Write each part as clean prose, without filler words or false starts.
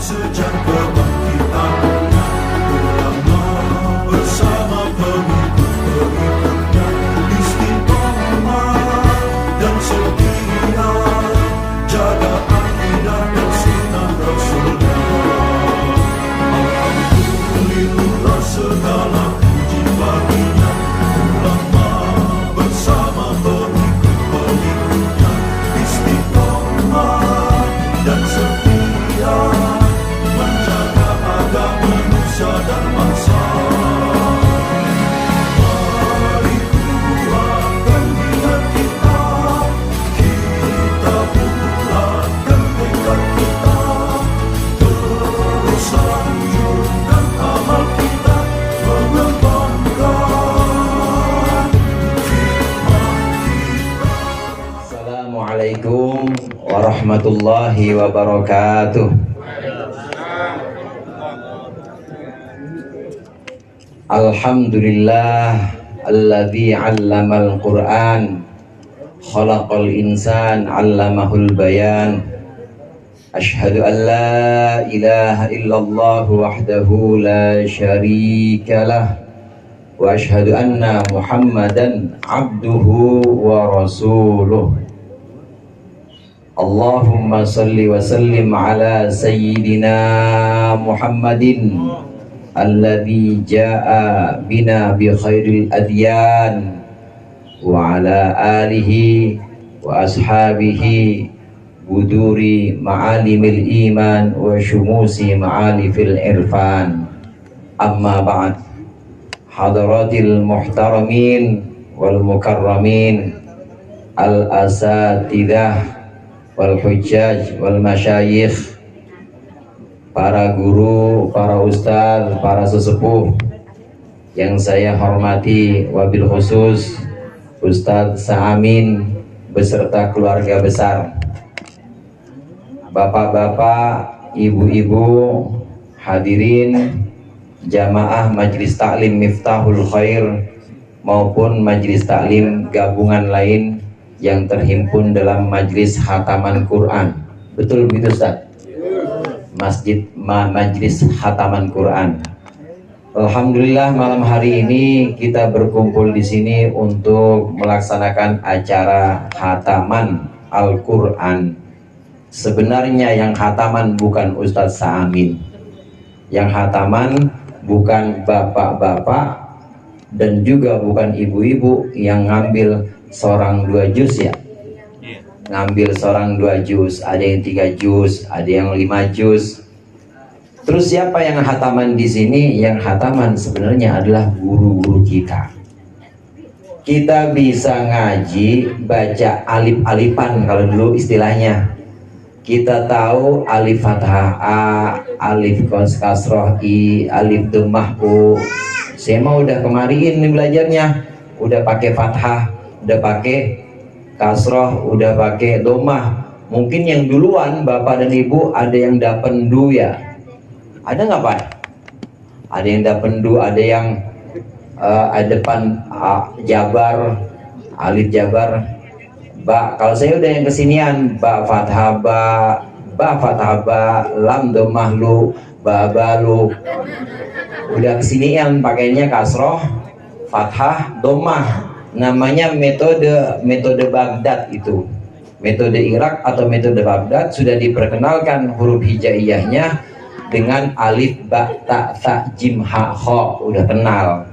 sejak kebangkitannya, ulama bersama pengikut-pengikutnya istiqomah dan setia jaga akidah dan sunnah Rasulnya. Alhamdulillah segala puji baginya, ulama bersama pengikut-pengikutnya istiqomah dan setia menjaga agama manusia dan bangsa. Mari kuatkan niat kita, kita bulatkan tekad kita, terus lanjutkan amal kita, mengembangkan hikmah kita. Assalamualaikum warahmatullahi wabarakatuh. Alhamdulillah alladzi 'allamal Qur'an khalaqal insan 'allamahul bayan. Asyhadu an la ilaha illallah wahdahu la syarikalah wa asyhadu anna Muhammadan 'abduhu wa rasuluh. Allahumma salli wa sallim ala sayyidina Muhammadin alladzi jaa bina bi khairil adyan wa ala alihi wa ashabihi buduri ma'alimil iman wa syumusi ma'alifil irfan. Amma ba'd. Hadaratil muhtaramin wal mukarramin, al asatidah wal hujjaj wal masyayikh, para guru, para ustaz, para sesepuh yang saya hormati, wabil khusus Ustadz Sa'amin beserta keluarga besar, bapak-bapak, ibu-ibu, hadirin jamaah Majelis Taklim Miftahul Khair maupun Majelis Taklim gabungan lain yang terhimpun dalam Majelis Khataman Quran. Betul begitu Ustaz? Majelis Khataman Quran. Alhamdulillah malam hari ini kita berkumpul di sini untuk melaksanakan acara khataman Al-Quran. Sebenarnya yang khataman bukan Ustadz Sa'amin, yang khataman bukan bapak-bapak dan juga bukan ibu-ibu yang ngambil seorang 2 juz ya. Ngambil seorang 2 juz, ada yang 3 juz, ada yang 5 juz. Terus siapa yang khataman di sini? Yang khataman sebenarnya adalah guru-guru kita. Kita bisa ngaji, baca alif-alifan kalau dulu istilahnya. Kita tahu alif fathah A, alif kasroh I, alif dhammah U. Saya mah udah kemarin nih belajarnya, udah pakai fathah, udah pakai kasroh, udah pakai dhammah. Mungkin yang duluan bapak dan ibu ada yang dapendu ya. Ada nggak Pak? Ada yang dapendu, ada yang depan jabar, alif jabar, ba. Kalau saya udah yang kesinian, ba fathah ba, lam dhammah lu, ba lu. Udah kesinian pakainya kasroh, fathah, dhammah. Namanya metode Baghdad itu. Metode Irak atau metode Baghdad sudah diperkenalkan huruf hijaiyahnya dengan alif, ba, ta, tha, jim, ha, kha. Udah kenal.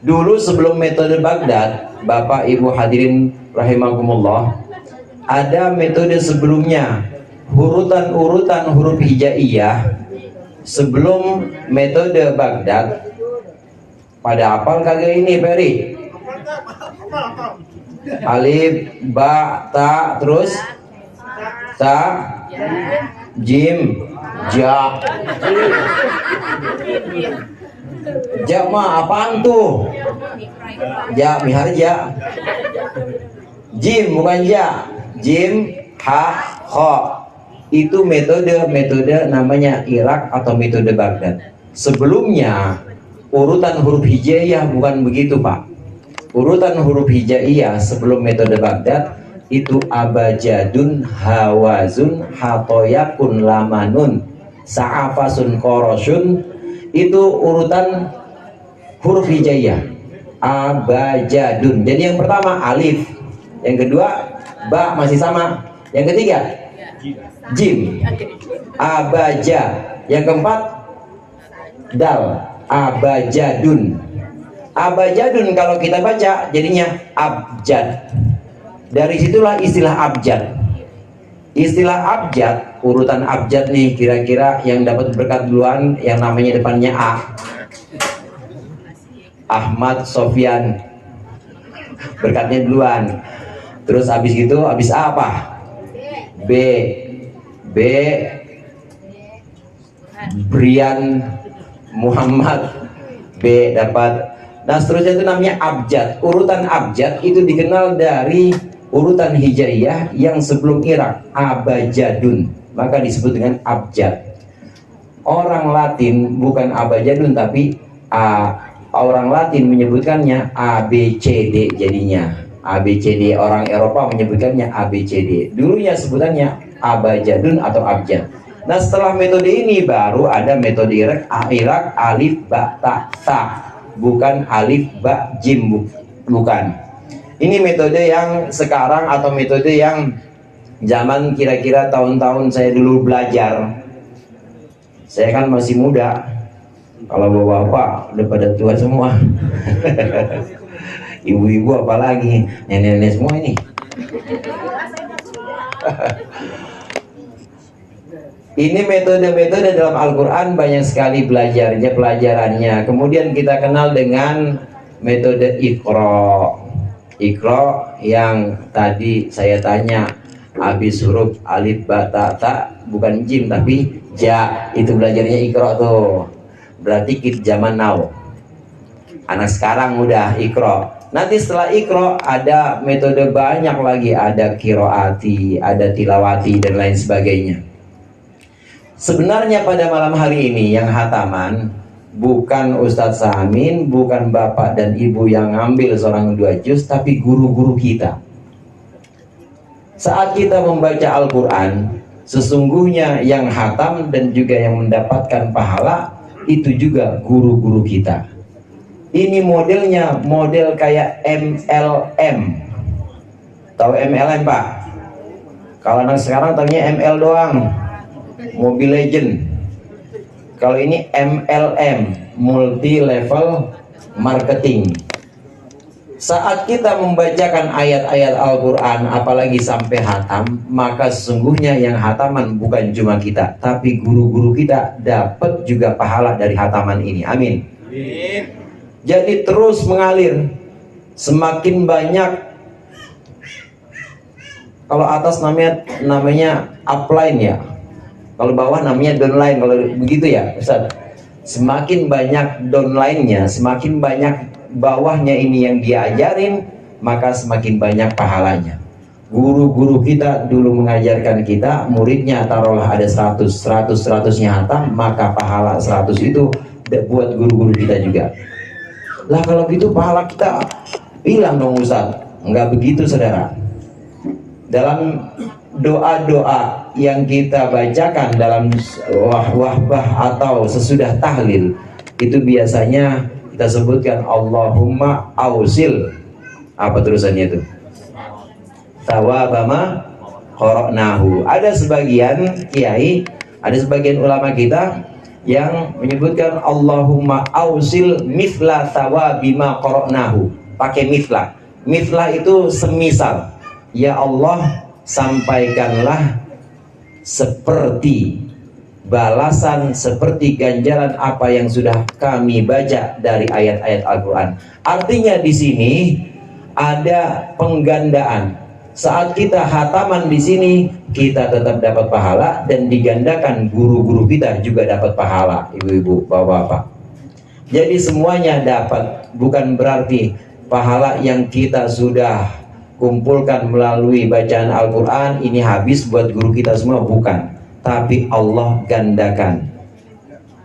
Dulu sebelum metode Baghdad, Bapak Ibu hadirin rahimakumullah, ada metode sebelumnya, urutan huruf hijaiyah sebelum metode Baghdad. Pada hafal kagak ini Peri? Alif, ba, ta, terus ta, jim, ja. Ja mah apaan tuh? Ja, miharja. Jim bukan ja. Jim, ha, kha. Itu metode namanya Irak atau metode Baghdad. Sebelumnya urutan huruf hijaiyah bukan begitu Pak. Urutan huruf hijaiyah sebelum metode Baghdad itu abajadun, hawazun, hatoyakun, lamanun, sa'afasun korosun, itu urutan huruf hijaiyah. Abajadun. Jadi yang pertama alif, yang kedua ba masih sama, yang ketiga jim, abaja, yang keempat dal, abajadun. Abajadun kalau kita baca jadinya abjad. Dari situlah istilah abjad. Istilah abjad, urutan abjad nih, kira-kira yang dapat berkat duluan yang namanya depannya A. Ahmad Sofyan, berkatnya duluan. Terus habis gitu, habis A apa? B. B. Brian Muhammad, B dapat. Nah seterusnya itu namanya abjad. Urutan abjad itu dikenal dari urutan hijaiyah yang sebelum Irak, abajadun, maka disebut dengan abjad. Orang Latin bukan abajadun tapi orang Latin menyebutkannya ABCD jadinya. ABCD, orang Eropa menyebutkannya ABCD. Dulunya sebutannya abajadun atau abjad. Nah setelah metode ini baru ada metode Irak alif ba ta ta, bukan alif ba jim, bukan. Ini metode yang sekarang atau metode yang zaman kira-kira tahun-tahun saya dulu belajar. Saya kan masih muda, kalau bapak-bapak udah pada tua semua. Ibu-ibu apalagi, nenek-nenek semua ini. Ini metode-metode dalam Al-Quran banyak sekali pelajarannya. Kemudian kita kenal dengan metode Iqra. Iqra yang tadi saya tanya, habis huruf alif ba ta ta, bukan jim tapi ja, itu belajarnya Iqra tuh. Berarti kita zaman now. Anak sekarang udah Iqra. Nanti setelah Iqra ada metode banyak lagi, ada qiraati, ada tilawati dan lain sebagainya. Sebenarnya pada malam hari ini yang hataman bukan Ustadz Samin, bukan bapak dan ibu yang ngambil seorang 2 juz, tapi guru-guru kita. Saat kita membaca Al-Quran, sesungguhnya yang hatam dan juga yang mendapatkan pahala itu juga guru-guru kita. Ini modelnya model kayak MLM. Tahu MLM Pak? Kalau anak sekarang tahunya ML doang, Mobile Legend. Kalau ini MLM, multi level marketing. Saat kita membacakan ayat-ayat Al-Quran, apalagi sampai hatam, maka sesungguhnya yang hataman bukan cuma kita, tapi guru-guru kita dapat juga pahala dari hataman ini. Amin. Amin. Jadi terus mengalir, semakin banyak. Kalau atas namanya upline ya, kalau bawah namanya downline, kalau begitu ya Ustaz. Semakin banyak downline-nya, semakin banyak bawahnya ini yang diajarin, maka semakin banyak pahalanya. Guru-guru kita dulu mengajarkan kita, muridnya taruhlah ada 100-100-nya hatam, maka pahala 100 itu buat guru-guru kita juga. Lah kalau gitu pahala kita hilang dong Ustaz. Enggak begitu saudara. Dalam doa-doa yang kita bacakan dalam wahbah atau sesudah tahlil, itu biasanya kita sebutkan Allahumma ausil. Apa terusannya itu? Tawabama qara'nahu. Ada sebagian kiai, ada sebagian ulama kita yang menyebutkan Allahumma ausil mithla thawabima qara'nahu. Pakai mithla. Mithla itu semisal. Ya Allah, sampaikanlah seperti balasan, seperti ganjaran apa yang sudah kami baca dari ayat-ayat Al-Quran. Artinya di sini ada penggandaan. Saat kita hataman di sini, kita tetap dapat pahala dan digandakan guru-guru kita juga dapat pahala, ibu-ibu, bapak-bapak. Jadi semuanya dapat, bukan berarti pahala yang kita sudah kumpulkan melalui bacaan Al-Quran ini habis buat guru kita semua, bukan. Tapi Allah gandakan.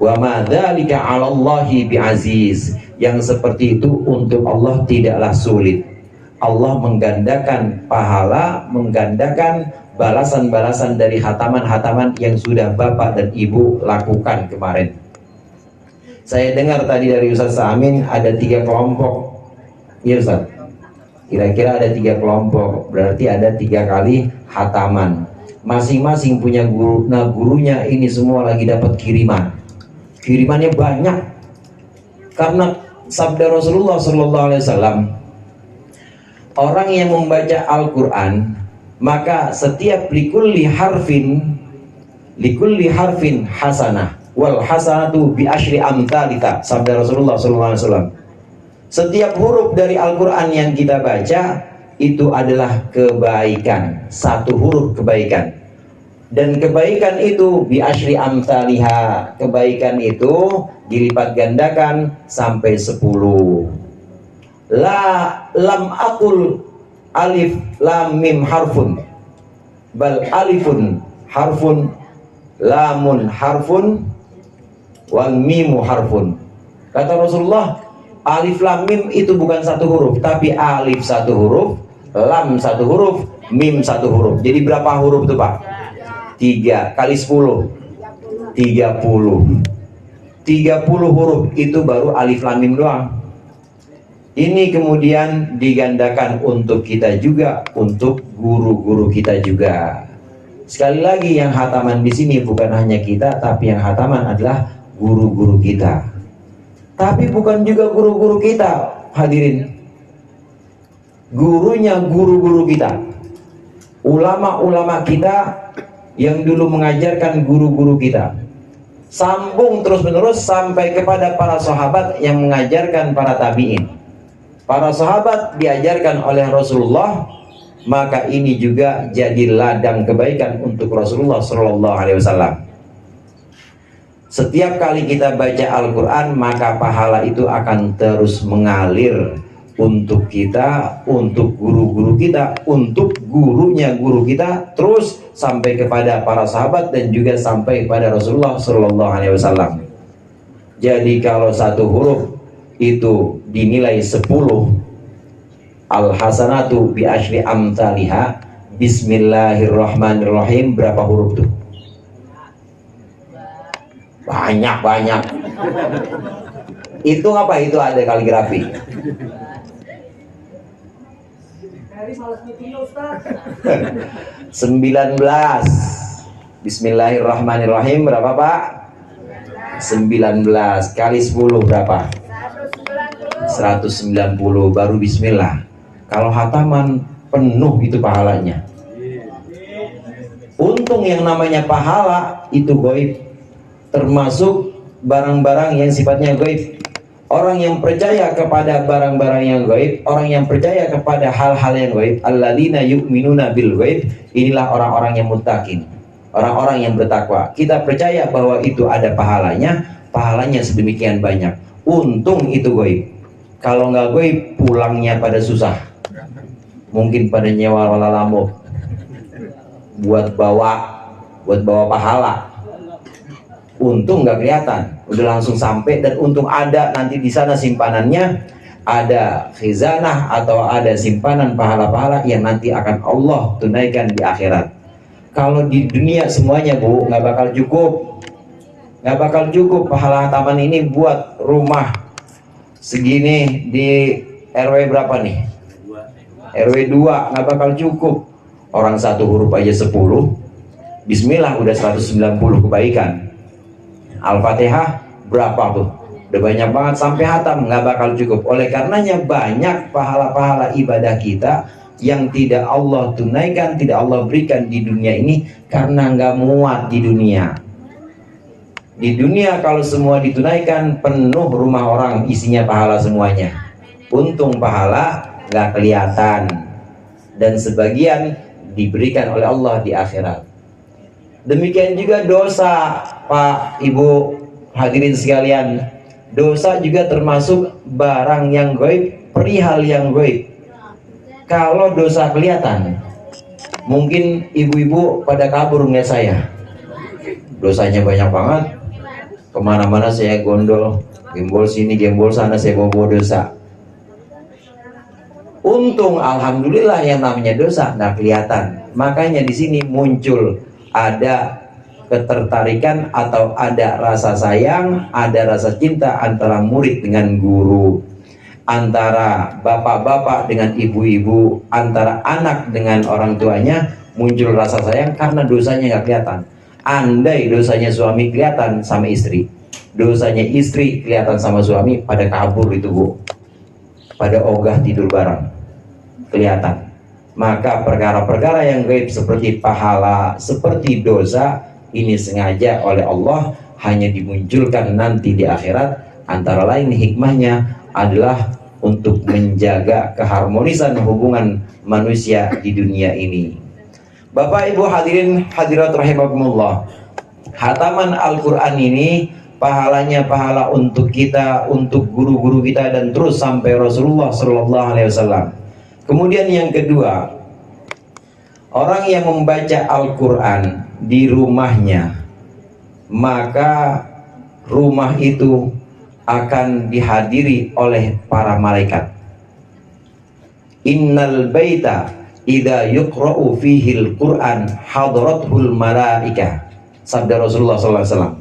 Wa ma dzalika 'alallahi bi'aziz. Yang seperti itu untuk Allah tidaklah sulit. Allah menggandakan pahala, menggandakan balasan-balasan dari hataman-hataman yang sudah Bapak dan Ibu lakukan kemarin. Saya dengar tadi dari Ustaz Amin ada 3 kelompok. Iya Ustaz, kira-kira ada 3 kelompok, berarti ada 3 kali hataman. Masing-masing punya guru. Nah, gurunya ini semua lagi dapat kiriman. Kirimannya banyak. Karena sabda Rasulullah SAW, orang yang membaca Al-Quran, maka setiap likulli harfin hasanah, wal hasanatu bi asyri amthalitha. Sabda Rasulullah SAW, setiap huruf dari Al-Quran yang kita baca itu adalah kebaikan, 1 huruf kebaikan. Dan kebaikan itu bi asyri amthaliha, kebaikan itu dilipat gandakan sampai 10. Lam aqul alif lam mim harfun, bal alifun harfun, lamun harfun, wal mimu harfun. Kata Rasulullah, alif lam mim itu bukan 1 huruf, tapi alif 1 huruf, lam 1 huruf, mim 1 huruf. Jadi berapa huruf itu Pak? 3 kali 10, 30. 30 huruf itu baru alif lam mim doang. Ini kemudian digandakan untuk kita juga, untuk guru-guru kita juga. Sekali lagi, yang hataman di sini bukan hanya kita, tapi yang hataman adalah guru-guru kita. Tapi bukan juga guru-guru kita, hadirin. Gurunya guru-guru kita. Ulama-ulama kita yang dulu mengajarkan guru-guru kita. Sambung terus-menerus sampai kepada para sahabat yang mengajarkan para tabi'in. Para sahabat diajarkan oleh Rasulullah, maka ini juga jadi ladang kebaikan untuk Rasulullah SAW. Setiap kali kita baca Al-Quran, maka pahala itu akan terus mengalir untuk kita, untuk guru-guru kita, untuk gurunya guru kita, terus sampai kepada para sahabat dan juga sampai pada Rasulullah SAW. Jadi kalau 1 huruf itu dinilai 10, al-hasanatu bi asyri amthaliha, bismillahirrahmanirrahim, berapa huruf tuh? Banyak. Itu apa? Itu ada kaligrafi. 19. Bismillahirrahmanirrahim berapa Pak? 19 kali 10 berapa? 190, baru bismillah. Kalau hataman penuh itu pahalanya. Untung yang namanya pahala itu gaib, termasuk barang-barang yang sifatnya gaib. Orang yang percaya kepada barang-barang yang gaib, orang yang percaya kepada hal-hal yang gaib, alladzina yu'minuna bil gaib, inilah orang-orang yang muttaqin, orang-orang yang bertakwa. Kita percaya bahwa itu ada pahalanya sedemikian banyak. Untung itu gaib. Kalau nggak gaib, pulangnya pada susah. Mungkin pada nyewa lalamuk buat bawa pahala. Untung nggak kelihatan, udah langsung sampai, dan untung ada nanti di sana simpanannya, ada khizanah atau ada simpanan pahala-pahala yang nanti akan Allah tunaikan di akhirat. Kalau di dunia semuanya Bu, nggak bakal cukup pahala hataman ini buat rumah segini di RW berapa nih? RW 2, nggak bakal cukup. Orang 1 huruf aja 10, bismillah udah 190 kebaikan. Al-Fatihah berapa tuh? Udah banyak banget, sampai hatam nggak bakal cukup. Oleh karenanya banyak pahala-pahala ibadah kita yang tidak Allah tunaikan, tidak Allah berikan di dunia ini karena nggak muat di dunia. Di dunia kalau semua ditunaikan, penuh rumah orang isinya pahala semuanya. Untung pahala nggak kelihatan, dan sebagian diberikan oleh Allah di akhirat. Demikian juga dosa, Pak, Ibu, hadirin sekalian. Dosa juga termasuk barang yang gaib, perihal yang gaib. Kalau dosa kelihatan, mungkin ibu-ibu pada kabur ngeliat saya. Dosanya banyak banget. Kemana-mana saya gondol, gembol sini, gembol sana, saya bawa dosa. Untung alhamdulillah yang namanya dosa nggak kelihatan. Makanya di sini muncul ada ketertarikan atau ada rasa sayang, ada rasa cinta antara murid dengan guru, antara bapak-bapak dengan ibu-ibu, antara anak dengan orang tuanya. Muncul rasa sayang karena dosanya nggak kelihatan. Andai dosanya suami kelihatan sama istri, dosanya istri kelihatan sama suami, pada kabur itu bu, pada ogah tidur bareng kelihatan. Maka perkara-perkara yang gaib seperti pahala, seperti dosa, ini sengaja oleh Allah hanya dimunculkan nanti di akhirat. Antara lain hikmahnya adalah untuk menjaga keharmonisan hubungan manusia di dunia ini. Bapak Ibu hadirin hadirat rahimakumullah, khataman Al-Quran ini pahalanya pahala untuk kita, untuk guru-guru kita, dan terus sampai Rasulullah Sallallahu Alaihi Wasallam. Kemudian yang kedua, orang yang membaca Al-Quran di rumahnya, maka rumah itu akan dihadiri oleh para malaikat. Innal baita idza yuqra'u fihil Qur'an hadrathul malaikah. Sabda Rasulullah SAW.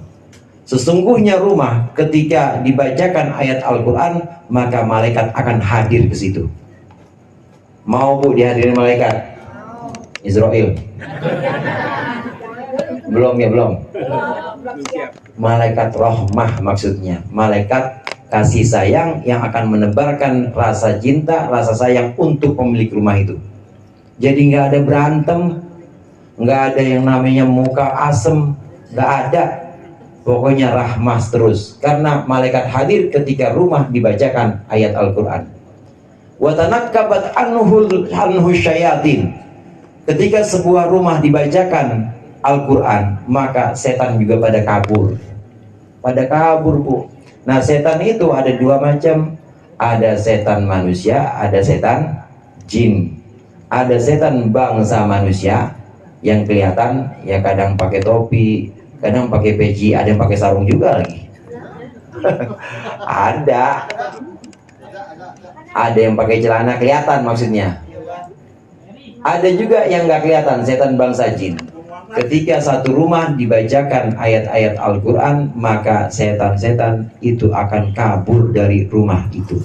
Sesungguhnya rumah ketika dibacakan ayat Al-Quran, maka malaikat akan hadir ke situ. Mau bu dihadirin malaikat? Israel? Belum ya, belum. Malaikat rahmah maksudnya, malaikat kasih sayang yang akan menebarkan rasa cinta, rasa sayang untuk pemilik rumah itu. Jadi nggak ada berantem, nggak ada yang namanya muka asem, nggak ada. Pokoknya rahmah terus, karena malaikat hadir ketika rumah dibacakan ayat Al-Quran. Watanakkabat anhu syayatin. Ketika sebuah rumah dibacakan Al-Quran, maka setan juga pada kabur. Pada kabur bu. Nah setan itu ada dua macam. Ada setan manusia, ada setan jin. Ada setan bangsa manusia yang kelihatan, ya kadang pakai topi, kadang pakai peci, ada yang pakai sarung juga lagi. Ada yang pakai celana kelihatan maksudnya. Ada juga yang nggak kelihatan, setan bangsa jin. Ketika satu rumah dibacakan ayat-ayat Al-Quran, maka setan-setan itu akan kabur dari rumah itu.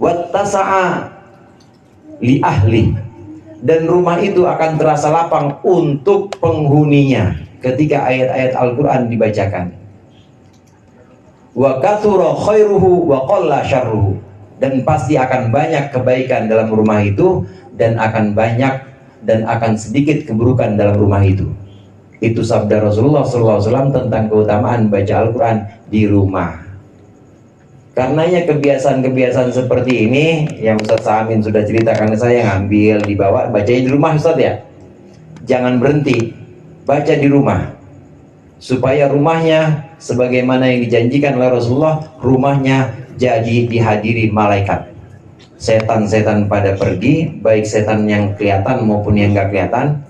Wattasa'a li ahli, dan rumah itu akan terasa lapang untuk penghuninya ketika ayat-ayat Al-Quran dibacakan. Wa kathura khairuhu wa qalla syarruhu, dan pasti akan banyak kebaikan dalam rumah itu, dan akan banyak dan akan sedikit keburukan dalam rumah itu. Itu sabda Rasulullah SAW tentang keutamaan baca Al-Quran di rumah. Karenanya kebiasaan-kebiasaan seperti ini yang Ustaz Samin sudah ceritakan ke saya, ngambil, dibawa, bacanya di rumah Ustaz ya. Jangan berhenti, baca di rumah. Supaya rumahnya sebagaimana yang dijanjikan oleh Rasulullah, rumahnya jadi dihadiri malaikat. Setan-setan pada pergi, baik setan yang kelihatan maupun yang gak kelihatan.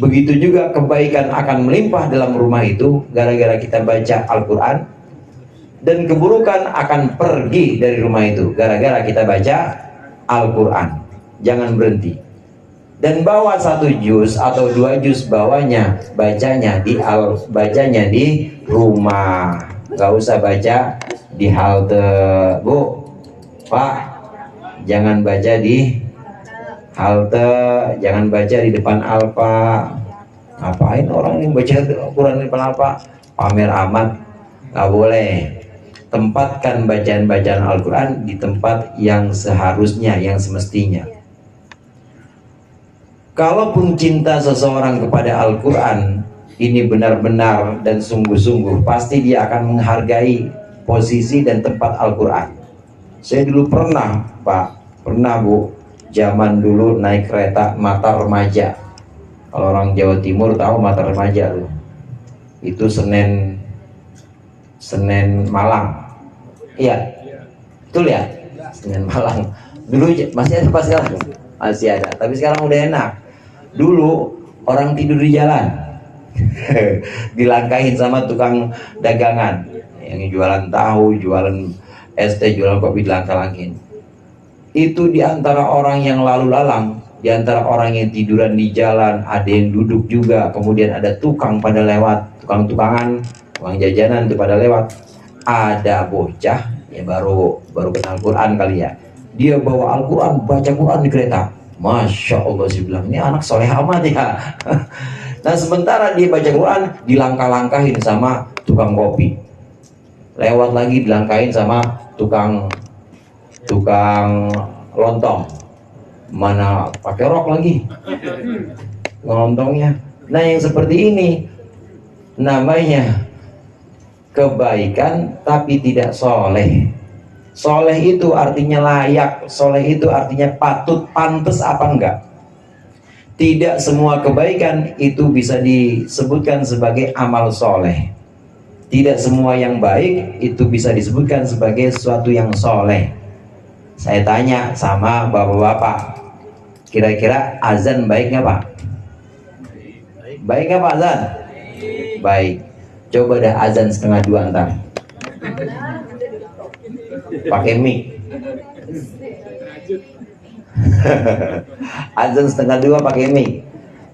Begitu juga kebaikan akan melimpah dalam rumah itu gara-gara kita baca Al-Quran. Dan keburukan akan pergi dari rumah itu gara-gara kita baca Al-Quran. Jangan berhenti. Dan bawa 1 juz atau 2 juz, bawanya, bacanya di rumah. Gak usah baca di halte, Bu, Pak. Jangan baca di halte, jangan baca di depan Alfa. Ngapain orang yang baca Al-Quran di depan Alfa? Pamer amat, gak boleh. Tempatkan bacaan-bacaan Al-Quran di tempat yang seharusnya, yang semestinya. Kalaupun cinta seseorang kepada Al-Quran ini benar-benar dan sungguh-sungguh, pasti dia akan menghargai posisi dan tempat Al-Quran. Saya dulu pernah, Pak, pernah Bu, zaman dulu naik kereta Mata Remaja. Kalau orang Jawa Timur tahu Mata Remaja tuh. Itu Senen Malang. Iya, betul ya, Senen Malang. Dulu masih ada pas sekarang? Masih ada, tapi sekarang udah enak. Dulu orang tidur di jalan, dilangkahin sama tukang dagangan yang jualan tahu, jualan es teh, jualan kopi, dilangkah-langkahin. itu di antara orang yang lalu lalang, di antara orang yang tiduran di jalan, ada yang duduk juga, kemudian ada tukang pada lewat, tukang-tukangan, tukang jajanan itu pada lewat. Ada bocah ya baru kenal Quran kali ya, dia bawa Al-Quran, baca Quran di kereta. Masya Allah, sih bilang ini anak soleh amat ya. Nah sementara dia baca Quran, dilangkah-langkahin sama tukang kopi, lewat lagi dilangkahin sama tukang lontong, mana pakai rok lagi lontongnya. Nah yang seperti ini namanya kebaikan tapi tidak soleh. Soleh itu artinya layak, soleh itu artinya patut, pantas apa enggak. Tidak semua kebaikan itu bisa disebutkan sebagai amal soleh. Tidak semua yang baik itu bisa disebutkan sebagai sesuatu yang soleh. Saya tanya sama bapak-bapak, kira-kira azan baik nggak Pak? Baik nggak Pak azan? Baik. Coba dah azan 1:30 ntar. Pakai mic. Azan 1:30 pakai mic.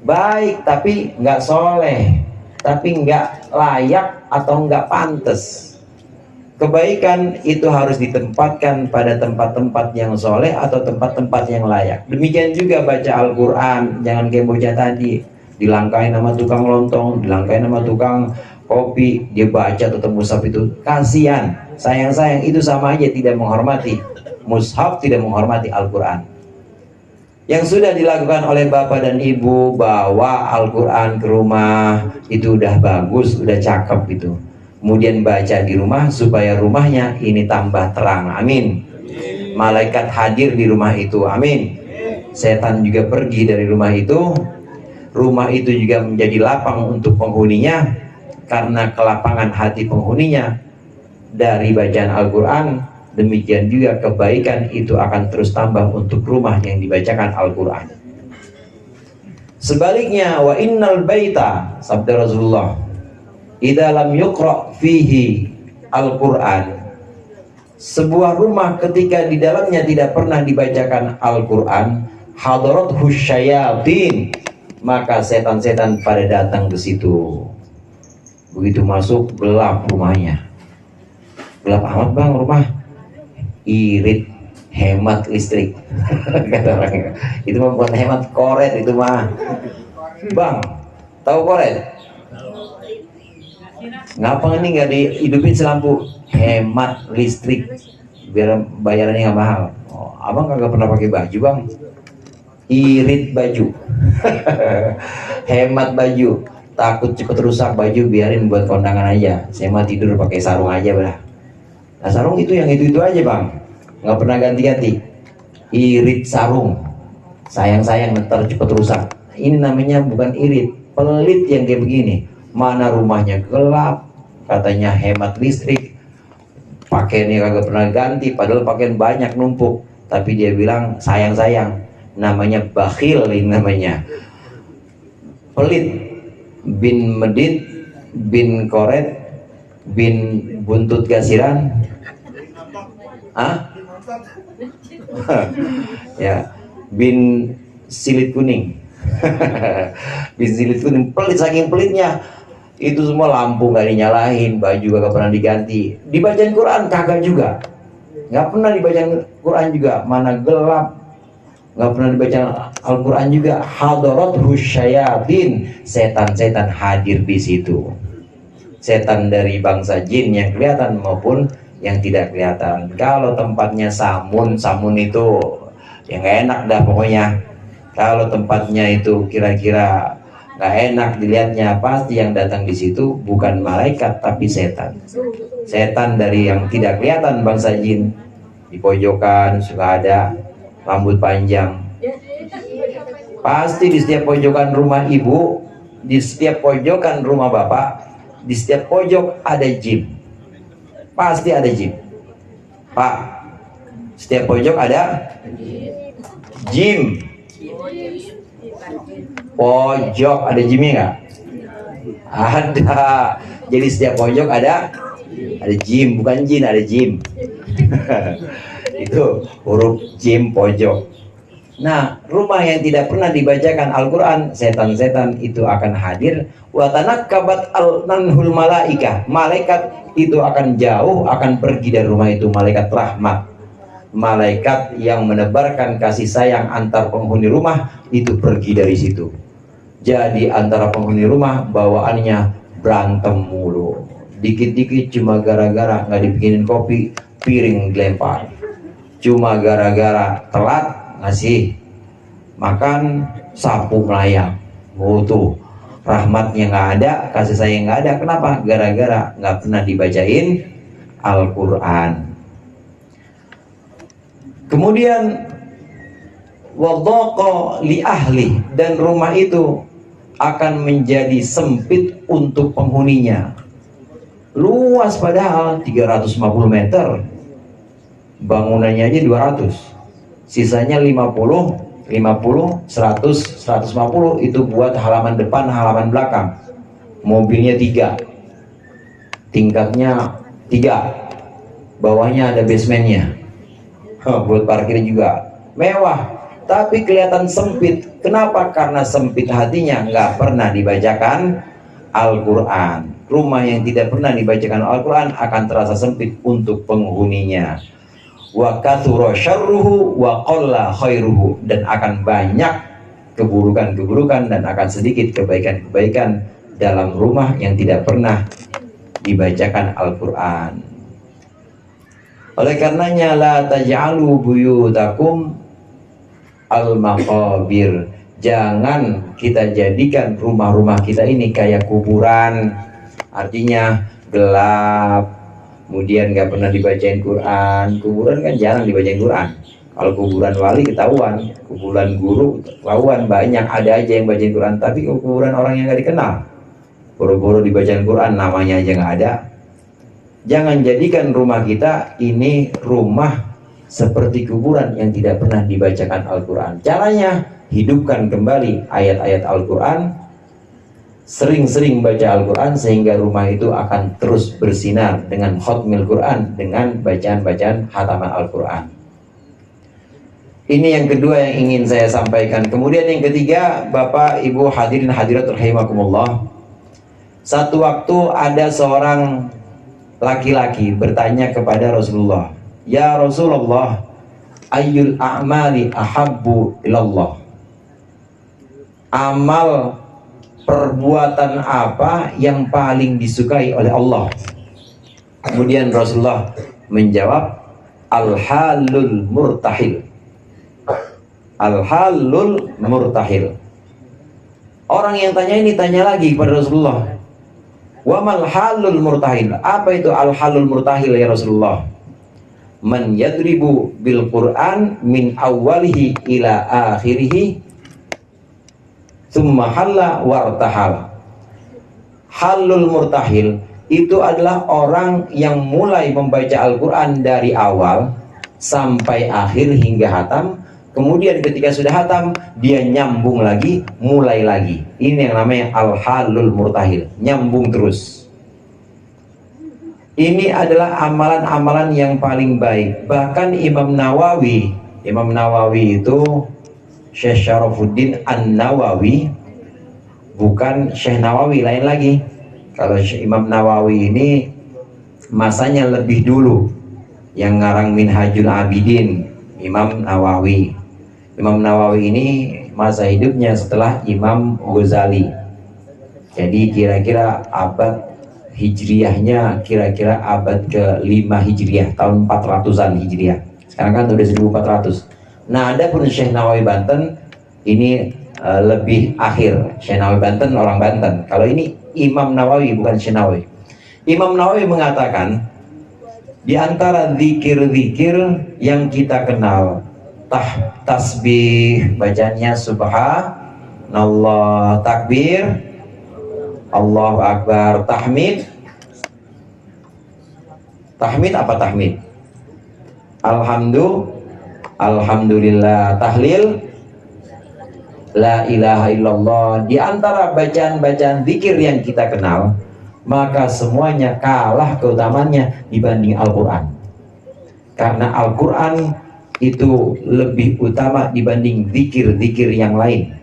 Baik, tapi nggak soleh, tapi nggak layak atau nggak pantas. Kebaikan itu harus ditempatkan pada tempat-tempat yang soleh atau tempat-tempat yang layak. Demikian juga baca Al-Quran, jangan kayak bocah tadi, dilangkain sama tukang lontong, dilangkain sama tukang kopi, dia baca tetap mushaf itu. Kasihan, sayang-sayang, itu sama aja tidak menghormati mushaf, tidak menghormati Al-Quran. Yang sudah dilakukan oleh bapak dan ibu, bawa Al-Quran ke rumah, itu udah bagus, udah cakep gitu. Kemudian baca di rumah supaya rumahnya ini tambah terang, amin. Malaikat hadir di rumah itu, amin. Setan juga pergi dari rumah itu juga menjadi lapang untuk penghuninya, karena kelapangan hati penghuninya dari bacaan Al-Quran. Demikian juga kebaikan itu akan terus tambah untuk rumah yang dibacakan Al-Quran. Sebaliknya, wa innal baita, sabda Rasulullah, idza lam yuqra fihi Al-Quran, sebuah rumah ketika di dalamnya tidak pernah dibacakan Al-Quran, hadarathu syayatin, maka setan-setan pada datang ke situ. Begitu masuk, gelap rumahnya. Gelap amat bang rumah, irit, hemat listrik. Kata orang itu mah bukan hemat, koret itu mah. Bang, tahu koret? Ngapa ini nggak dihidupin selampu? Hemat listrik, biar bayarannya nggak mahal. Oh, abang kagak pernah pakai baju bang, irit baju. Hemat baju, takut cepet rusak baju, biarin buat kondangan aja. Saya mah tidur pakai sarung aja bah. Nah sarung itu yang itu aja bang, nggak pernah ganti-ganti. Irit sarung, sayang-sayang ntar cepet rusak. Ini namanya bukan irit, pelit yang kayak begini. Mana rumahnya gelap, katanya hemat listrik, pakaiannya kagak pernah ganti, padahal pakaian banyak numpuk, tapi dia bilang sayang-sayang. Namanya bakhil, ini namanya pelit. Bin medit, bin koret, bin buntut gasiran, ya, bin silit kuning. Bin silit kuning, pelit, saking pelitnya. Itu semua lampu gak dinyalain, baju gak pernah diganti, dibacain Quran kagak juga, gak pernah dibacain Quran juga, mana gelap, gak pernah dibaca Al-Quran juga. Hadarathu syayatin, setan-setan hadir di situ. Setan dari bangsa jin yang kelihatan maupun yang tidak kelihatan. Kalau tempatnya samun itu yang gak enak dah pokoknya. Kalau tempatnya itu kira-kira nggak enak dilihatnya, pasti yang datang di situ bukan malaikat tapi setan. Setan dari yang tidak kelihatan bangsa jin. Di pojokan suka ada rambut panjang. Pasti di setiap pojokan rumah ibu, di setiap pojokan rumah bapak, di setiap pojok ada jin. Pasti ada jin. Pak, setiap pojok ada jin. Pojok ada jimnya nggak? Ada. Jadi setiap pojok ada jim, bukan jin, ada jim. Itu huruf jim pojok. Nah, rumah yang tidak pernah dibacakan Al-Quran, setan-setan itu akan hadir. Wa tanakkabat al-nanhul malaikah, malaikat itu akan jauh, akan pergi dari rumah itu. Malaikat rahmat, malaikat yang menebarkan kasih sayang antar penghuni rumah itu pergi dari situ. Jadi antara penghuni rumah bawaannya berantem mulu. Dikit-dikit cuma gara-gara nggak dibikinin kopi, piring dilempar. Cuma gara-gara telat ngasih makan, sapu melayang. Oh tuh, rahmatnya nggak ada, kasih sayang nggak ada. Kenapa? Gara-gara nggak pernah dibacain Al-Quran. Kemudian wadhaqa li ahli, dan rumah itu akan menjadi sempit untuk penghuninya. Luas padahal 350 meter, bangunannya aja 200, sisanya 50, 100, 150 itu buat halaman depan, halaman belakang. Mobilnya 3, tingkatnya 3, bawahnya ada basementnya. Buat parkir juga mewah, tapi kelihatan sempit. Kenapa? Karena sempit hatinya, nggak pernah dibacakan Al-Quran. Rumah yang tidak pernah dibacakan Al-Quran akan terasa sempit untuk penghuninya. Wa kathura syarruhu wa qalla khairuhu, dan akan banyak keburukan-keburukan dan akan sedikit kebaikan-kebaikan dalam rumah yang tidak pernah dibacakan Al-Quran. Oleh karenanya la taj'alu buyutakum al-maqabir. Jangan kita jadikan rumah-rumah kita ini kayak kuburan. Artinya gelap, kemudian nggak pernah dibacain Quran. Kuburan kan jarang dibacain Quran. Kalau kuburan wali ketahuan, kuburan guru ketahuan, banyak ada aja yang bacain Quran. Tapi kuburan orang yang nggak dikenal, boro-boro dibacain Quran, namanya aja nggak ada. Jangan jadikan rumah kita ini rumah seperti kuburan yang tidak pernah dibacakan Al-Quran. Caranya, hidupkan kembali ayat-ayat Al-Quran, sering-sering baca Al-Quran, sehingga rumah itu akan terus bersinar dengan khotmil Quran, dengan bacaan-bacaan hataman Al-Quran. Ini yang kedua yang ingin saya sampaikan. Kemudian yang ketiga, Bapak, Ibu, hadirin hadirat rahimakumullah. Satu waktu ada seorang laki-laki bertanya kepada Rasulullah, "Ya Rasulullah, ayyul a'mali ahabbu ilallah?" Amal perbuatan apa yang paling disukai oleh Allah? Kemudian Rasulullah menjawab, al-halul murtahil. Al-halul murtahil. Orang yang tanya ini tanya lagi kepada Rasulullah, wa mal halul murtahil? Apa itu al-halul murtahil ya Rasulullah? Man yadribu bil Qur'an min awwalihi ila akhirihi thumma halla wartahala. Halul murtahil itu adalah orang yang mulai membaca Al-Quran dari awal sampai akhir hingga hatam. Kemudian ketika sudah hatam, dia nyambung lagi, mulai lagi. Ini yang namanya al-halul murtahil, nyambung terus. Ini adalah amalan-amalan yang paling baik. Bahkan Imam Nawawi itu Syekh Syarafuddin An-Nawawi, bukan Syekh Nawawi, lain lagi. Kalau Imam Nawawi ini masanya lebih dulu, yang ngarang Minhajul Abidin, Imam Nawawi. Imam Nawawi ini masa hidupnya setelah Imam Ghazali. Jadi kira-kira abad Hijriyahnya kira-kira abad ke-5 Hijriyah, tahun 400-an Hijriyah. Sekarang kan udah 1400. Nah, ada pun Syekh Nawawi Banten ini lebih akhir. Syekh Nawawi Banten orang Banten. Kalau ini Imam Nawawi, bukan Syekh Nawawi. Imam Nawawi mengatakan, di antara zikir-zikir yang kita kenal, tasbih, bacanya subhanallah, takbir, Allahu Akbar, tahmid. Tahmid apa tahmid? Alhamdulillah, tahlil, la ilaha illallah. Di antara bacaan-bacaan zikir yang kita kenal, maka semuanya kalah keutamannya dibanding Al-Quran. Karena Al-Quran itu lebih utama dibanding zikir-zikir yang lain.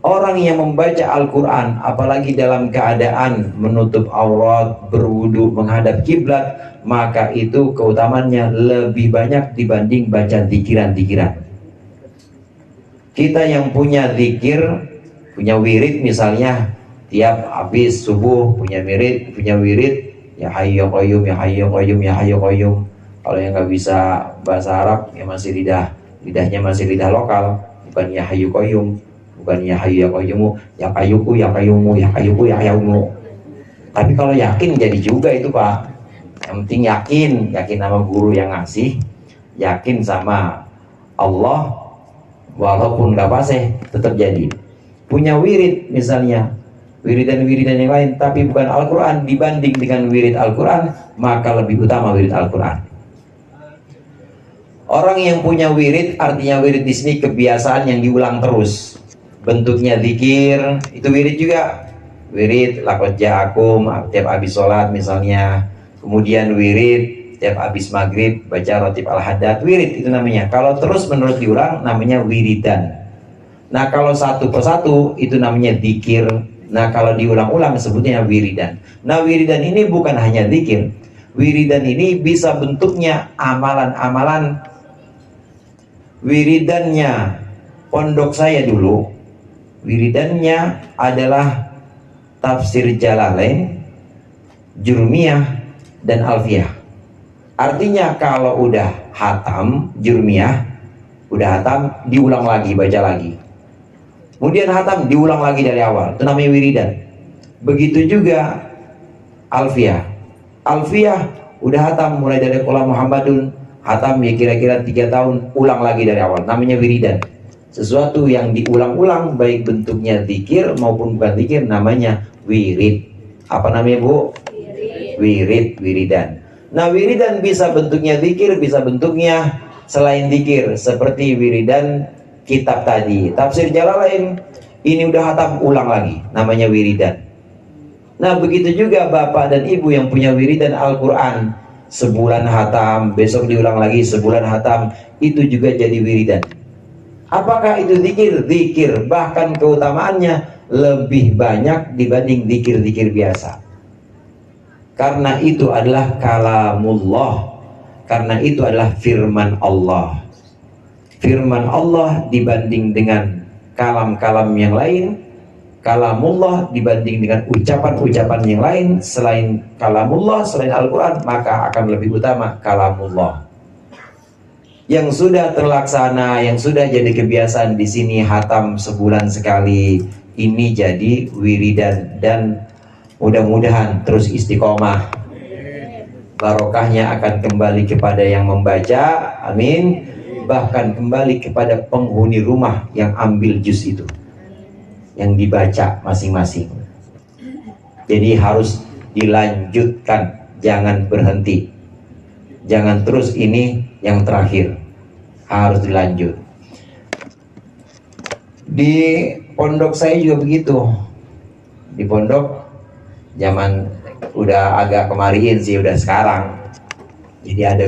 Orang yang membaca Al-Quran, apalagi dalam keadaan menutup aurat, berwudu, menghadap kiblat, maka itu keutamannya lebih banyak dibanding baca zikiran-zikiran. Kita yang punya zikir, punya wirid misalnya, tiap habis subuh punya wirid, ya Hayyu Ya Qayyum, ya Hayyu Ya Qayyum, ya Hayyu Ya Qayyum. Kalau yang nggak bisa bahasa Arab, ya masih lidahnya masih lidah lokal, bukan ya Hayyu Qayyum, bukan ya Hayyu Ya Qayyumu, ya Qayyuku, ya Qayyumu, ya Qayyuku, ya Qayyumu. Tapi kalau yakin jadi juga itu Pak. Yang penting yakin sama guru yang ngasih, yakin sama Allah, walaupun nggak fasih tetap jadi. Punya wirid misalnya, wiridan-wiridan yang lain, tapi bukan Al-Quran, dibanding dengan wirid Al-Quran, maka lebih utama wirid Al-Quran. Orang yang punya wirid, artinya wirid di sini kebiasaan yang diulang terus. Bentuknya zikir, itu wirid juga. Wirid laqad ja'akum tiap habis sholat misalnya. Kemudian wirid tiap habis maghrib baca ratib al-haddad, wirid itu namanya. Kalau terus menerus diulang namanya wiridan. Nah kalau satu persatu itu namanya zikir. Nah kalau diulang-ulang sebutnya wiridan. Nah wiridan ini bukan hanya zikir. Wiridan ini bisa bentuknya amalan-amalan. Wiridannya pondok saya dulu, wiridannya adalah tafsir Jalalain, Jurmiyah, dan Alfiyah. Artinya kalau udah hatam Jurmiyah, udah hatam, diulang lagi, baca lagi. Kemudian hatam, diulang lagi dari awal. Itu namanya wiridan. Begitu juga Alfiyah. Alfiyah udah hatam mulai dari Qala Muhammadun, hatam ya kira-kira 3 tahun, ulang lagi dari awal. Namanya wiridan. Sesuatu yang diulang-ulang, baik bentuknya zikir maupun bukan zikir, namanya wirid. Apa namanya Bu? Wirid, wiridan. Nah wiridan bisa bentuknya zikir, bisa bentuknya selain zikir, seperti wiridan kitab tadi, tafsir Jalalain, ini udah hatam, ulang lagi, namanya wiridan. Nah begitu juga bapak dan ibu yang punya wiridan Al-Quran, sebulan hatam, besok diulang lagi, sebulan hatam, itu juga jadi wiridan. Apakah itu zikir? Zikir, bahkan keutamaannya lebih banyak dibanding zikir-zikir biasa. Karena itu adalah kalamullah, karena itu adalah firman Allah. Firman Allah dibanding dengan kalam-kalam yang lain, kalamullah dibanding dengan ucapan-ucapan yang lain selain kalamullah, selain Al-Quran, maka akan lebih utama kalamullah. Yang sudah terlaksana, yang sudah jadi kebiasaan di sini hatam sebulan sekali, ini jadi wiridan, dan mudah-mudahan terus istiqomah. Barokahnya akan kembali kepada yang membaca, amin. Bahkan kembali kepada penghuni rumah yang ambil juz itu, yang dibaca masing-masing. Jadi harus dilanjutkan, jangan berhenti, jangan terus ini yang terakhir, harus dilanjut. Di pondok saya juga begitu. Di pondok zaman udah agak kemarin sih, udah sekarang. Jadi ada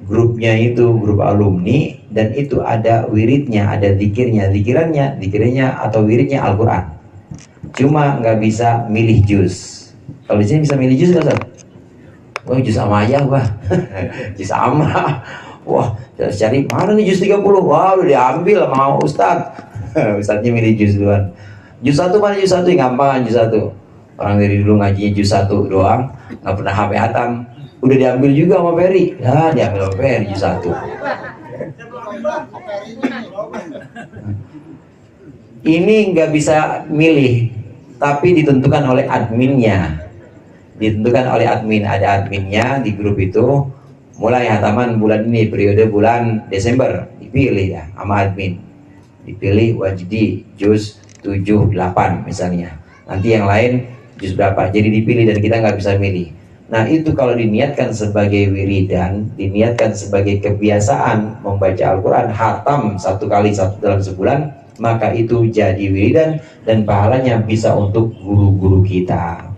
grupnya itu grup alumni, dan itu ada wiridnya, ada zikirnya, zikirnya atau wiridnya Al-Quran. Cuma nggak bisa milih juz. Kalau di sini bisa milih juz nggak, Ustaz? Oh juz sama aja Pak. Juz sama. Wah, cari mana nih juz 30? Wah, udah diambil sama Ustaz. Ustaznya milih juz duluan. Juz 1 mana juz 1? Gampang juz 1. Orang dari dulu ngajinya juz 1 doang, nggak pernah HP hatam. Udah diambil juga sama Ferry. Ya, diambil sama Ferry juz 1. Ini nggak bisa milih, tapi ditentukan oleh adminnya. Ditentukan oleh admin, ada adminnya di grup itu. Mulai hataman bulan ini, periode bulan Desember, dipilih ya sama admin. Dipilih Wajdi juz 7, 8 misalnya. Nanti yang lain juz berapa, jadi dipilih dan kita nggak bisa milih. Nah itu kalau diniatkan sebagai wiridan, diniatkan sebagai kebiasaan membaca Al-Quran, hatam 1 kali dalam sebulan, maka itu jadi wiridan dan pahalanya bisa untuk guru-guru kita.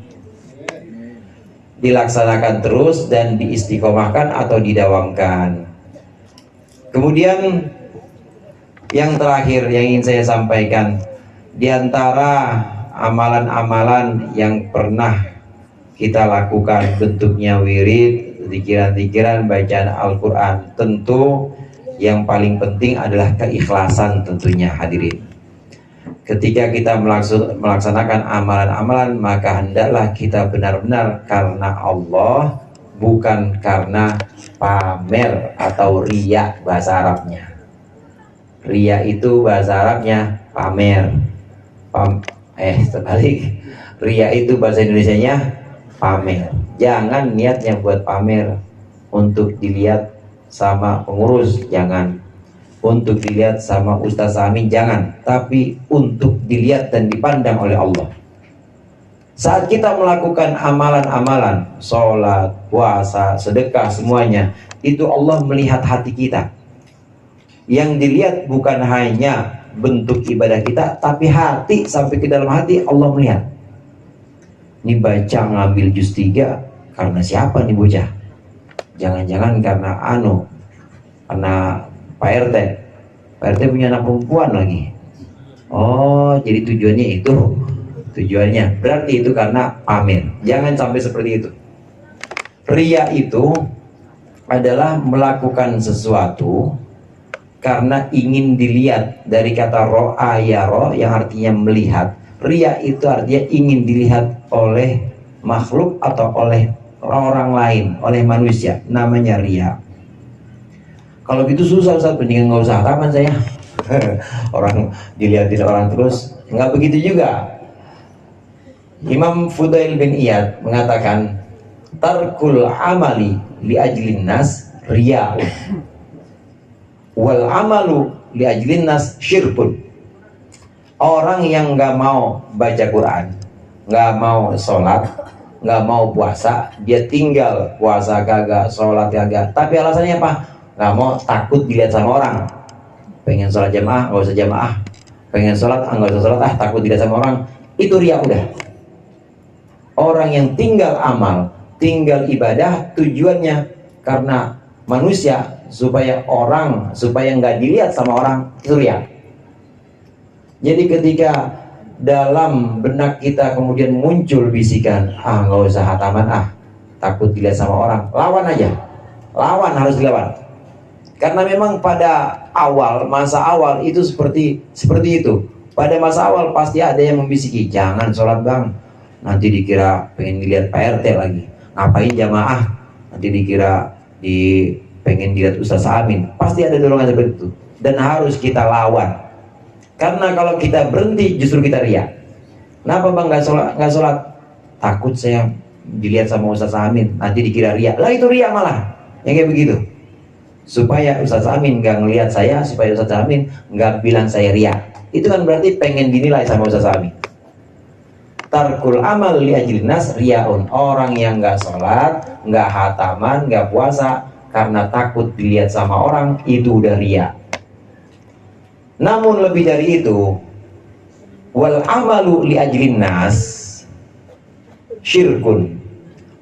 dilaksanakan terus dan diistiqomahkan atau didawamkan. Kemudian yang terakhir yang ingin saya sampaikan, di antara amalan-amalan yang pernah kita lakukan bentuknya wirid, zikiran-zikiran, bacaan Al-Quran, tentu yang paling penting adalah keikhlasan tentunya hadirin. Ketika kita melaksanakan amalan-amalan, maka hendaklah kita benar-benar karena Allah, bukan karena pamer atau riya bahasa Arabnya. Riya itu bahasa Arabnya pamer. Terbalik. Riya itu bahasa Indonesianya pamer. Jangan niatnya buat pamer untuk dilihat sama pengurus, jangan. Untuk dilihat sama Ustaz Amin, jangan. Tapi untuk dilihat dan dipandang oleh Allah. Saat kita melakukan amalan-amalan, sholat, puasa, sedekah, semuanya, itu Allah melihat hati kita. Yang dilihat bukan hanya bentuk ibadah kita, tapi hati, sampai ke dalam hati Allah melihat. Ini baca ngambil juz 3 karena siapa nih bocah? Jangan-jangan karena karena Pak RT. Pak RT punya anak perempuan lagi. Oh, jadi tujuannya itu. Tujuannya berarti itu karena pamer. Jangan sampai seperti itu. Riya itu adalah melakukan sesuatu karena ingin dilihat. Dari kata ro'a yaro yang artinya melihat. Riya itu artinya ingin dilihat oleh makhluk atau oleh orang lain, oleh manusia. Namanya riya. Kalau gitu susah Ustaz, mendingan nggak usah hataman saya. Orang dilihatin orang terus. Nggak begitu juga. Imam Fudail bin Iyad mengatakan, tarkul amali li ajlin nas riya'un, wal amalu li ajlin nas syirkun. Orang yang nggak mau baca Quran, nggak mau sholat, nggak mau puasa, dia tinggal puasa kagak, sholat kagak, tapi alasannya apa? Nggak mau, takut dilihat sama orang. Pengen sholat jamaah, nggak usah jamaah. Pengen sholat, nggak usah sholat, takut dilihat sama orang. Itu riya udah. Orang yang tinggal amal, tinggal ibadah, tujuannya karena manusia, supaya nggak dilihat sama orang, itu riya. Jadi ketika dalam benak kita kemudian muncul bisikan, nggak usah hataman, takut dilihat sama orang, lawan aja. Lawan, harus dilawan. Karena memang pada masa awal itu seperti itu. Pada masa awal pasti ada yang membisiki, jangan sholat bang, nanti dikira pengen dilihat Pak RT lagi. Ngapain jamaah, nanti dikira pengen dilihat Ustaz Amin. Pasti ada dorongan seperti itu. Dan harus kita lawan. Karena kalau kita berhenti justru kita riya. Kenapa bang nggak sholat? Takut saya dilihat sama Ustaz Amin, nanti dikira riya. Lah itu riya malah, yang kayak begitu. Supaya Ustaz Amin nggak ngelihat saya, supaya Ustaz Amin nggak bilang saya riya. Itu kan berarti pengen dinilai sama Ustaz Amin. Tarkul amal li ajlin nas riyaun. Orang yang nggak sholat, nggak hataman, nggak puasa karena takut dilihat sama orang, itu udah riya. Namun lebih dari itu, wal amalu li ajlin nas syirkun.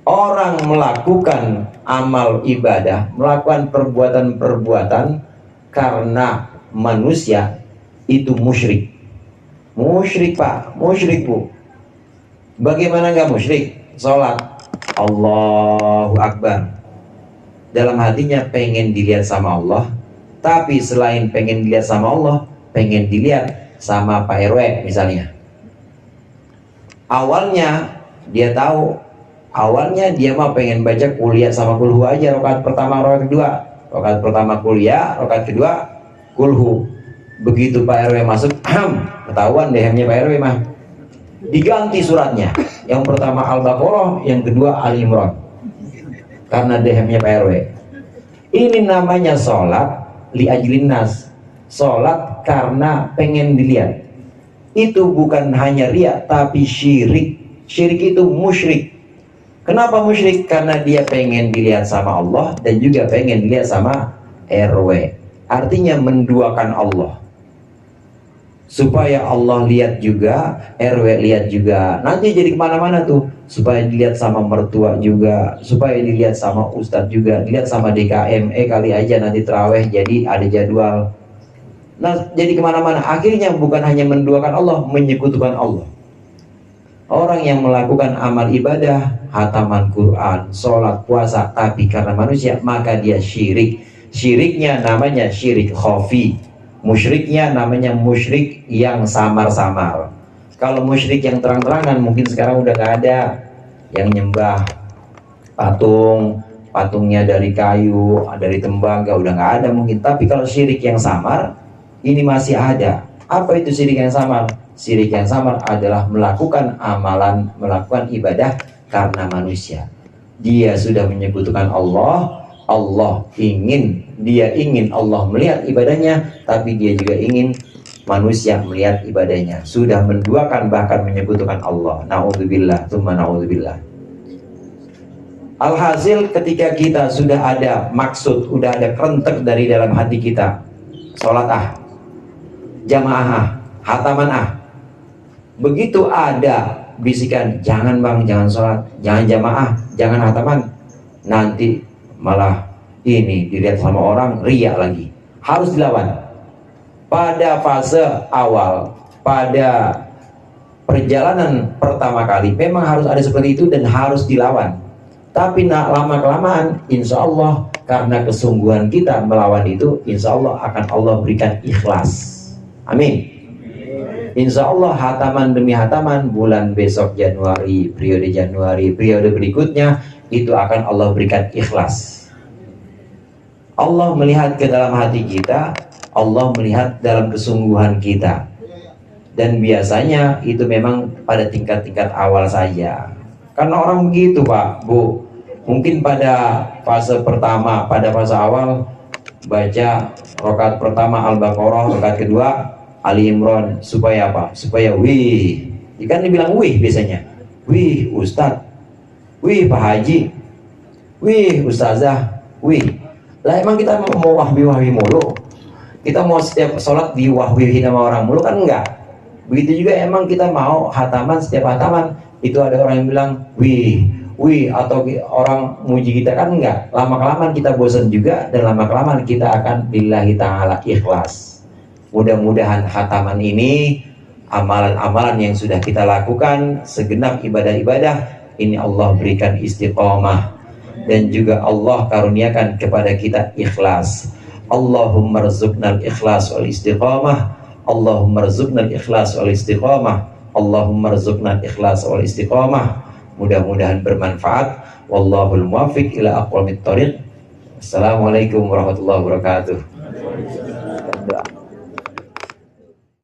Orang melakukan amal ibadah, melakukan perbuatan-perbuatan karena manusia, itu musyrik. Musyrik pak, musyrik bu. Bagaimana nggak musyrik? Sholat, Allahu Akbar. Dalam hatinya pengen dilihat sama Allah, tapi selain pengen dilihat sama Allah, pengen dilihat sama Pak RW misalnya. Awalnya dia tahu, dia mah pengen baca kuliah sama kulhu aja, rakaat pertama, rakaat kedua. Rakaat pertama kuliah, rakaat kedua kulhu. Begitu Pak RW masuk, ketahuan dehemnya Pak RW mah. Diganti suratnya. Yang pertama Al-Baqarah, yang kedua Al-Imran. Karena dehemnya Pak RW. Ini namanya sholat li ajlin nas. Sholat karena pengen dilihat. Itu bukan hanya riya, tapi syirik. Syirik itu musyrik. Kenapa musyrik? Karena dia pengen dilihat sama Allah dan juga pengen dilihat sama RW. Artinya menduakan Allah. Supaya Allah lihat juga, RW lihat juga. Nanti jadi kemana-mana tuh. supaya dilihat sama mertua juga, supaya dilihat sama ustadz juga, dilihat sama DKM. Kali aja nanti terawih jadi ada jadwal. Nah, jadi kemana-mana. Akhirnya bukan hanya menduakan Allah, menyekutukan Allah. Orang yang melakukan amal ibadah, hataman Quran, sholat, puasa, tapi karena manusia, maka dia syirik. Syiriknya namanya syirik khafi. Musyriknya namanya musyrik yang samar-samar. Kalau musyrik yang terang-terangan mungkin sekarang udah gak ada, yang nyembah patung, patungnya dari kayu, dari tembaga, udah gak ada mungkin. Tapi kalau syirik yang samar, ini masih ada. Apa itu syirik yang samar? Syirik yang samar adalah melakukan amalan, melakukan ibadah karena manusia. Dia sudah menyekutukan Allah, dia ingin Allah melihat ibadahnya, tapi dia juga ingin manusia melihat ibadahnya. Sudah menduakan, bahkan menyekutukan Allah. Na'udzubillah, tsumma na'udzubillah. Alhasil ketika kita sudah ada maksud, udah ada kerentek dari dalam hati kita, sholat jamaah hataman begitu ada bisikan, jangan bang, jangan sholat, jangan jamaah, jangan hataman, nanti malah ini dilihat sama orang, riya lagi. Harus dilawan. Pada fase awal, pada perjalanan pertama kali memang harus ada seperti itu dan harus dilawan. Tapi lama-kelamaan insya Allah, karena kesungguhan kita melawan itu, insya Allah akan Allah berikan ikhlas. Amin. Insya Allah hataman demi hataman, bulan besok Januari, periode berikutnya, itu akan Allah berikan ikhlas. Allah melihat ke dalam hati kita, Allah melihat dalam kesungguhan kita. Dan biasanya itu memang pada tingkat-tingkat awal saja. Karena orang begitu Pak, Bu. Mungkin pada fase pertama, pada fase awal baca rakaat pertama Al-Baqarah, rakaat kedua Ali Imran, supaya apa? Supaya wih. Kan dibilang wih biasanya. Wih Ustadz, wih Pak Haji, wih Ustazah, wih. Lah emang kita mau wahwi-wahwi mulu? Kita mau setiap sholat diwahwihin sama orang mulu? Kan enggak. Begitu juga emang kita mau hataman, setiap hataman itu ada orang yang bilang wih, atau orang muji kita, kan enggak. Lama-kelamaan kita bosan juga, dan lama-kelamaan kita akan lillahi ta'ala ikhlas. Mudah-mudahan hataman ini, amalan-amalan yang sudah kita lakukan, segenap ibadah-ibadah ini Allah berikan istiqomah, dan juga Allah karuniakan kepada kita ikhlas. Allahumma rzuqnal ikhlas wal istiqamah, Allahumma rzuqnal ikhlas wal istiqamah, Allahumma rzuqnal ikhlas wal istiqamah. Mudah-mudahan bermanfaat. Wallahul muwaffiq ila aqwamit thoriq. Assalamualaikum warahmatullahi wabarakatuh.